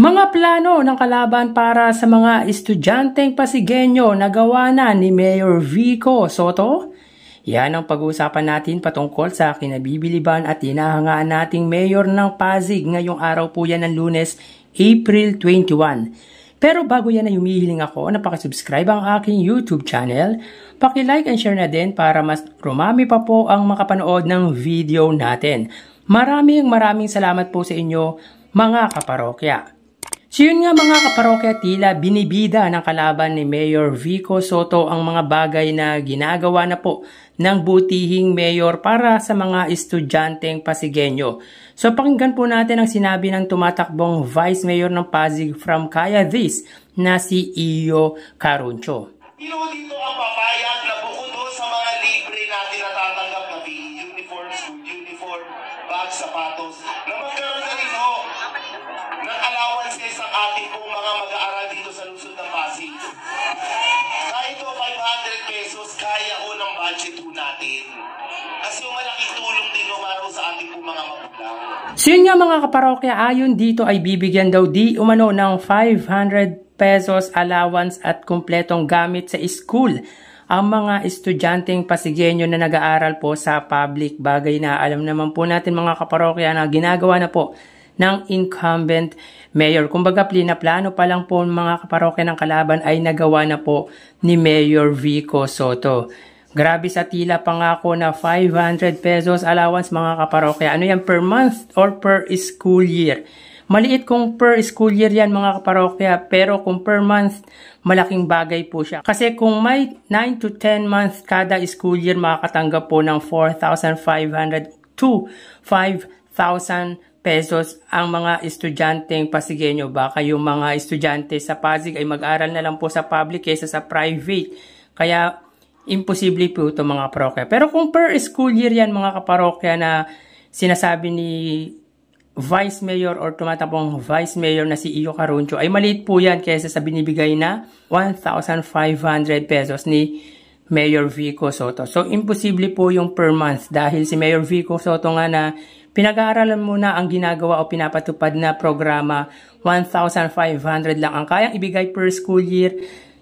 Mga plano ng kalaban para sa mga estudyanteng Pasigueño na gawa na ni Mayor Vico Soto? Yan ang pag-uusapan natin patungkol sa kinabibiliban at hinahangaan nating Mayor ng Pasig ngayong araw po yan ng Lunes, April 21. Pero bago yan ay humihiling ako na pakisubscribe ang aking YouTube channel, paki-like and share na din para mas rumami pa po ang makapanood ng video natin. Maraming salamat po sa inyo mga kaparokya. So yun nga mga kaparokya, tila binibida ng kalaban ni Mayor Vico Soto ang mga bagay na ginagawa na po ng butihing mayor para sa mga estudyanteng Pasigueño. So pakinggan po natin ang sinabi ng tumatakbong Vice Mayor ng Pasig from Kaya This na si Iyo Caruncho. Dito ang papayag na bukod sa mga libre natin natatanggap na uniform, school uniform, bag, sapatos, na magkaroon na rin ho ng allowances ang ating pong mga mag-aaral dito sa lungsod ng Pasig. Kahit 500 pesos, kaya ho ng budget ho natin. Kasi malaking tulong din ho para sa ating pong mga magulang. So yun nga mga kaparokya, ayon dito ay bibigyan daw di umano ng 500 pesos allowance at kumpletong gamit sa school ang mga estudyanteng Pasigueño na nag-aaral po sa public. Bagay na alam naman po natin mga kaparokya na ginagawa na po ng incumbent mayor. Kumbaga plano pa lang po mga kaparokya ng kalaban ay nagawa na po ni Mayor Vico Soto. Grabe, sa tila pangako na 500 pesos allowance mga kaparokya. Ano yan, per month or per school year? Maliit kung per school year yan mga kaparokya, pero kung per month, malaking bagay po siya. Kasi kung may 9 to 10 months kada school year, makakatanggap po ng 4,500 to 5,000 pesos ang mga estudyanteng Pasigueño. Baka yung mga estudyante sa Pasig ay mag-aral na lang po sa public kaysa sa private. Kaya imposible po ito mga kaparokya. Pero kung per school year yan mga kaparokya na sinasabi ni Vice Mayor or tumatapong Vice Mayor na si Iyo Caruncho, ay maliit po yan kaysa sa binibigay na 1,500 pesos ni Mayor Vico Soto. So imposible po yung per month dahil si Mayor Vico Soto nga na pinag-aaralan muna ang ginagawa o pinapatupad na programa, 1,500 lang ang kayang ibigay per school year.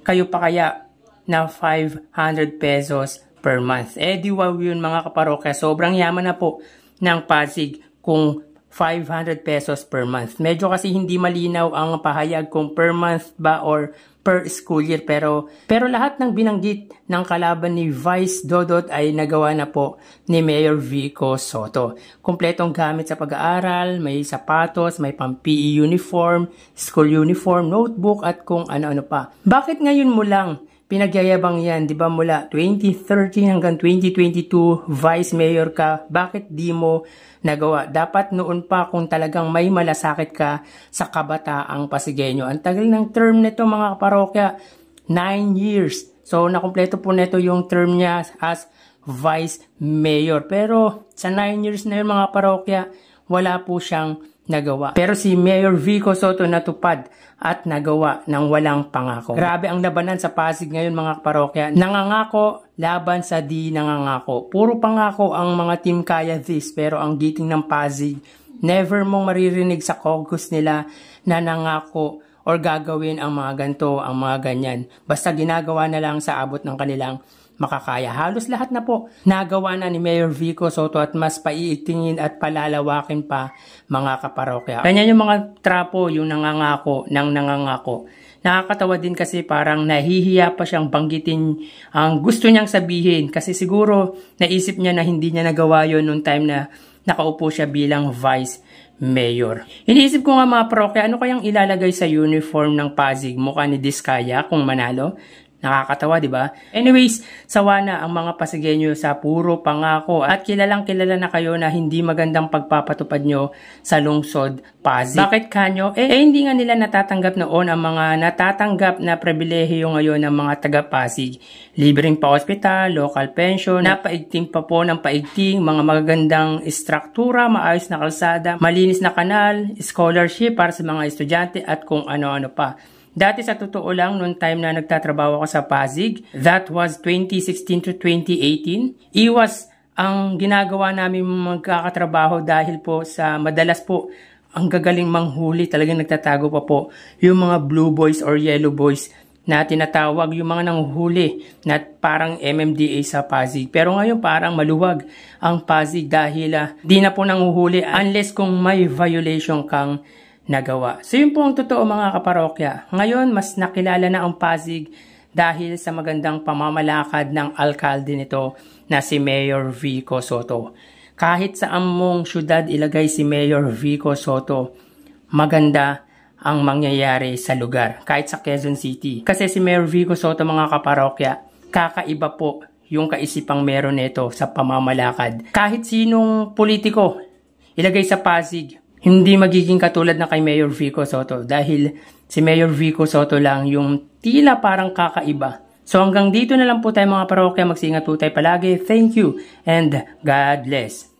Kayo pa kaya na 500 pesos per month? Di wow yun mga kaparokya. Sobrang yaman na po ng Pasig kung 500 pesos per month. Medyo kasi hindi malinaw ang pahayag kung per month ba or per school year. Pero lahat ng binanggit ng kalaban ni Vice Dodot ay nagawa na po ni Mayor Vico Soto. Kumpletong gamit sa pag-aaral, may sapatos, may pang-PE uniform, school uniform, notebook at kung ano-ano pa. Bakit ngayon mo lang pinagyayabang yan? Di ba mula 2013 hanggang 2022, Vice Mayor ka, bakit di mo nagawa? Dapat noon pa kung talagang may malasakit ka sa kabataang Pasigueño. Ang tagal ng term nito mga kaparokya, 9 years. So nakumpleto po nito yung term niya as Vice Mayor. Pero sa 9 years na yun mga parokya, wala po siyang nagawa. Pero si Mayor Vico Soto natupad at nagawa ng walang pangako. Grabe ang labanan sa Pasig ngayon mga parokya. Nangangako laban sa di nangangako. Puro pangako ang mga team Kaya This, pero ang giting ng Pasig, never mong maririnig sa caucus nila na nangako or gagawin ang mga ganito, ang mga ganyan. Basta ginagawa na lang sa abot ng kanilang makakaya. Halos lahat na po nagawa na ni Mayor Vico Soto at mas paiitingin at palalawakin pa mga kaparokya. Kanya yung mga trapo, yung nangangako ng nangangako. Nakakatawa din kasi parang nahihiya pa siyang banggitin ang gusto niyang sabihin kasi siguro naisip niya na hindi niya nagawa yun nung time na nakaupo siya bilang Vice Mayor. Iniisip ko nga mga parokya, ano kayang ilalagay sa uniform ng Pasig? Mukha ni Diskaya kung manalo? Nakakatawa, di ba? Anyways, sawa na ang mga Pasigueño sa puro pangako at kilalang kilala na kayo na hindi magandang pagpapatupad nyo sa lungsod Pasig. Bakit kanyo? Hindi nga nila natatanggap noon ang mga natatanggap na pribilehiyo ngayon ng mga taga-Pasig. Libreng pa-hospital, local pension, napaigting pa po ng paigting, mga magagandang istruktura, maayos na kalsada, malinis na kanal, scholarship para sa mga estudyante at kung ano-ano pa. Dati sa totoo lang, noong time na nagtatrabaho ako sa Pasig, that was 2016 to 2018, iwas ang ginagawa namin magkakatrabaho dahil po sa madalas po ang gagaling manghuli, talagang nagtatago pa po yung mga blue boys or yellow boys na tinatawag, yung mga nanghuli na parang MMDA sa Pasig. Pero ngayon parang maluwag ang Pasig dahil di na po nanguhuli unless kung may violation kang nagawa. So yun po ang totoo mga kaparokya. Ngayon mas nakilala na ang Pasig dahil sa magandang pamamalakad ng alkalde nito na si Mayor Vico Soto. Kahit sa among syudad ilagay si Mayor Vico Soto, maganda ang mangyayari sa lugar. Kahit sa Quezon City. Kasi si Mayor Vico Soto mga kaparokya, kakaiba po yung kaisipang meron nito sa pamamalakad. Kahit sinong politiko ilagay sa Pasig, hindi magiging katulad na kay Mayor Vico Soto. Dahil si Mayor Vico Soto lang yung tila parang kakaiba. So hanggang dito na lang po tayo mga parokya. Magsiingat po tayo palagi. Thank you and God bless.